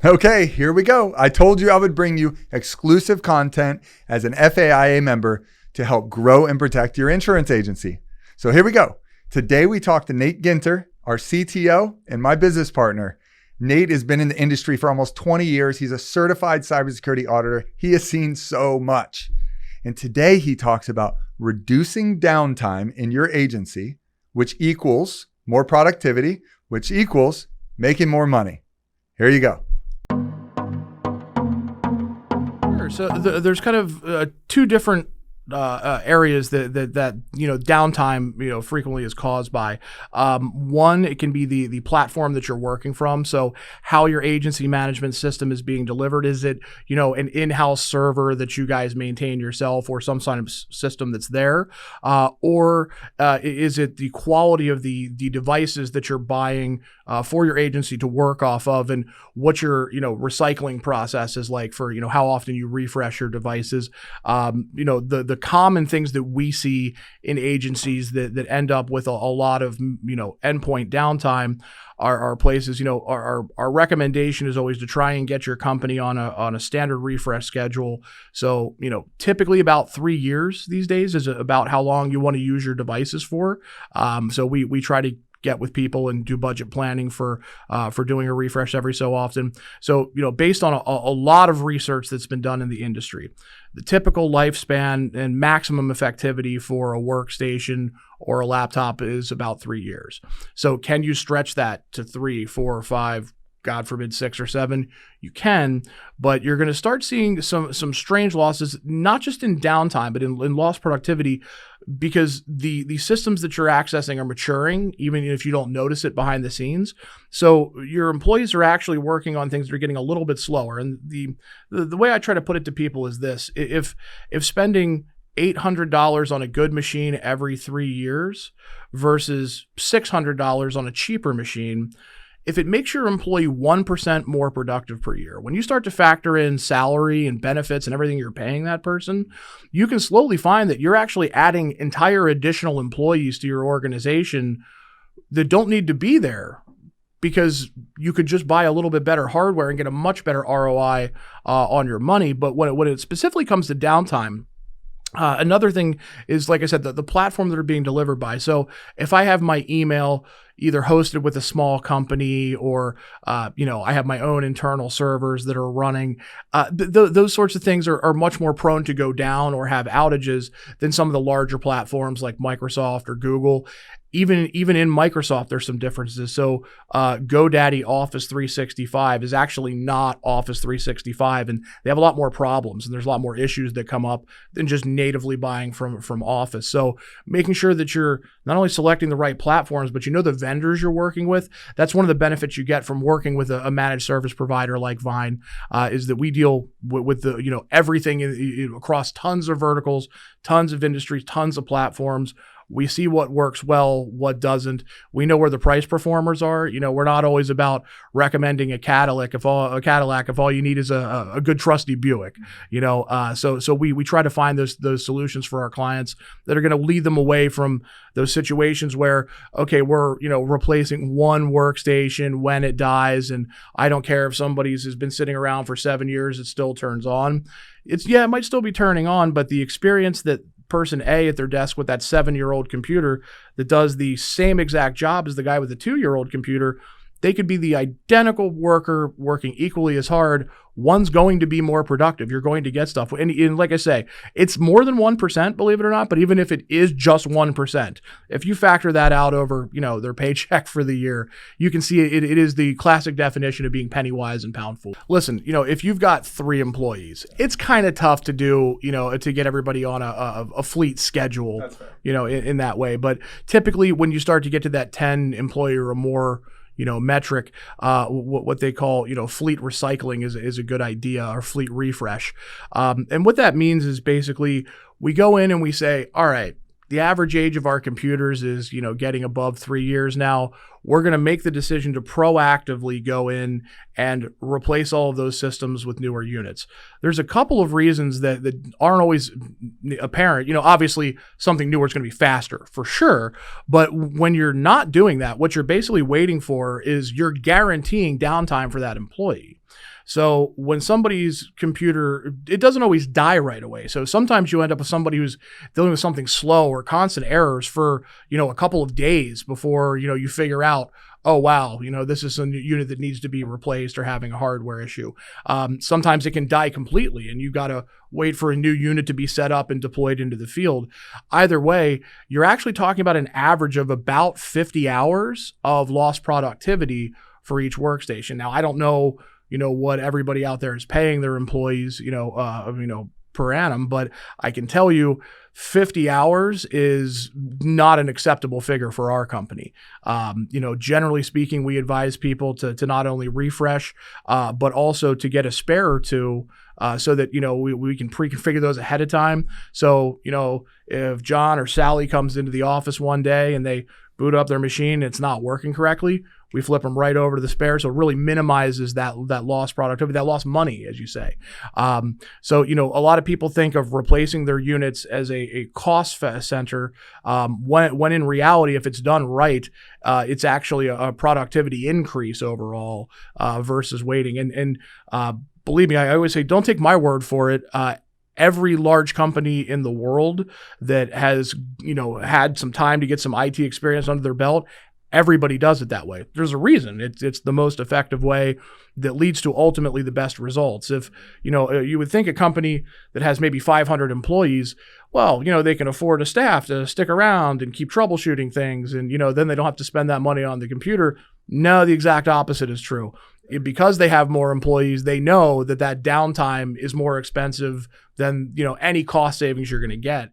Okay, here we go. I told you I would bring you exclusive content as an FAIA member to help grow and protect your insurance agency. So here we go. Today we talked to Nate Ginter, our CTO and my business partner. Nate has been in the industry for almost 20 years. He's a certified cybersecurity auditor. He has seen so much. And today he talks about reducing downtime in your agency, which equals more productivity, which equals making more money. Here you go. So there's kind of two different areas that downtime frequently is caused by. One, it can be the platform that you're working from. So how your agency management system is being delivered. Is it an in-house server that you guys maintain yourself, or some kind of system that's there, or is it the quality of the devices that you're buying for your agency to work off of, and what your recycling process is like for how often you refresh your devices. The common things that we see in agencies that end up with a lot of endpoint downtime are places. Our recommendation is always to try and get your company on a standard refresh schedule. So typically about 3 years these days is about how long you want to use your devices for. So we try to get with people and do budget planning for doing a refresh every so often. So, based on a lot of research that's been done in the industry, the typical lifespan and maximum effectivity for a workstation or a laptop is about 3 years. So can you stretch that to 3, 4, or 5, God forbid 6 or 7? You can, but you're going to start seeing some strange losses, not just in downtime, but in lost productivity, because the systems that you're accessing are maturing, even if you don't notice it behind the scenes. So your employees are actually working on things that are getting a little bit slower. And the way I try to put it to people is this: if spending $800 on a good machine every 3 years versus $600 on a cheaper machine, if it makes your employee 1% more productive per year, when you start to factor in salary and benefits and everything you're paying that person, you can slowly find that you're actually adding entire additional employees to your organization that don't need to be there, because you could just buy a little bit better hardware and get a much better ROI on your money. But when it specifically comes to downtime, another thing is, like I said, the platform that are being delivered by. So if I have my email either hosted with a small company, or I have my own internal servers that are running, those sorts of things are much more prone to go down or have outages than some of the larger platforms like Microsoft or Google. Even in Microsoft, there's some differences. So GoDaddy Office 365 is actually not Office 365, and they have a lot more problems, and there's a lot more issues that come up than just natively buying from Office. So making sure that you're not only selecting the right platforms, but the vendors you're working with. That's one of the benefits you get from working with a managed service provider like Vine, is that we deal with the everything across tons of verticals, tons of industries, tons of platforms. We see what works well, what doesn't. We know where the price performers are. We're not always about recommending a Cadillac if all you need is a good trusty Buick. So we try to find those solutions for our clients that are going to lead them away from those situations where, okay, we're replacing one workstation when it dies, and I don't care if somebody's has been sitting around for 7 years, it still turns on. It might still be turning on, but the experience that person A at their desk with that 7-year-old computer that does the same exact job as the guy with the 2-year-old computer, they could be the identical worker working equally as hard. One's going to be more productive. You're going to get stuff. And like I say, it's more than 1%, believe it or not, but even if it is just 1%, if you factor that out over, their paycheck for the year, you can see it is the classic definition of being penny wise and pound foolish. Listen, if you've got 3 employees, it's kind of tough to do, to get everybody on a fleet schedule, in that way. But typically when you start to get to that 10 employee or more metric, what they call, fleet recycling is a good idea, or fleet refresh. And what that means is basically we go in and we say, all right, the average age of our computers is, getting above 3 years now. We're going to make the decision to proactively go in and replace all of those systems with newer units. There's a couple of reasons that aren't always apparent. Obviously something newer is going to be faster for sure. But when you're not doing that, what you're basically waiting for is you're guaranteeing downtime for that employee. So when somebody's computer, it doesn't always die right away. So sometimes you end up with somebody who's dealing with something slow or constant errors for, a couple of days before, you figure out, oh, wow, this is a unit that needs to be replaced or having a hardware issue. Sometimes it can die completely and you got to wait for a new unit to be set up and deployed into the field. Either way, you're actually talking about an average of about 50 hours of lost productivity for each workstation. Now, I don't know, what everybody out there is paying their employees, per annum, but I can tell you 50 hours is not an acceptable figure for our company. Generally speaking, we advise people to not only refresh, but also to get a spare or two, so that, we can pre-configure those ahead of time. So, if John or Sally comes into the office one day and they boot up their machine and it's not working correctly, we flip them right over to the spare. So it really minimizes that lost productivity, that lost money, as you say. So, a lot of people think of replacing their units as a cost center, when in reality, if it's done right, it's actually a productivity increase overall, versus waiting. And believe me, I always say, don't take my word for it. Every large company in the world that has, had some time to get some IT experience under their belt, everybody does it that way. There's a reason. It's the most effective way that leads to ultimately the best results. If, you would think a company that has maybe 500 employees, well, they can afford a staff to stick around and keep troubleshooting things. And, then they don't have to spend that money on the computer. No, the exact opposite is true. Because they have more employees, they know that downtime is more expensive than, any cost savings you're going to get.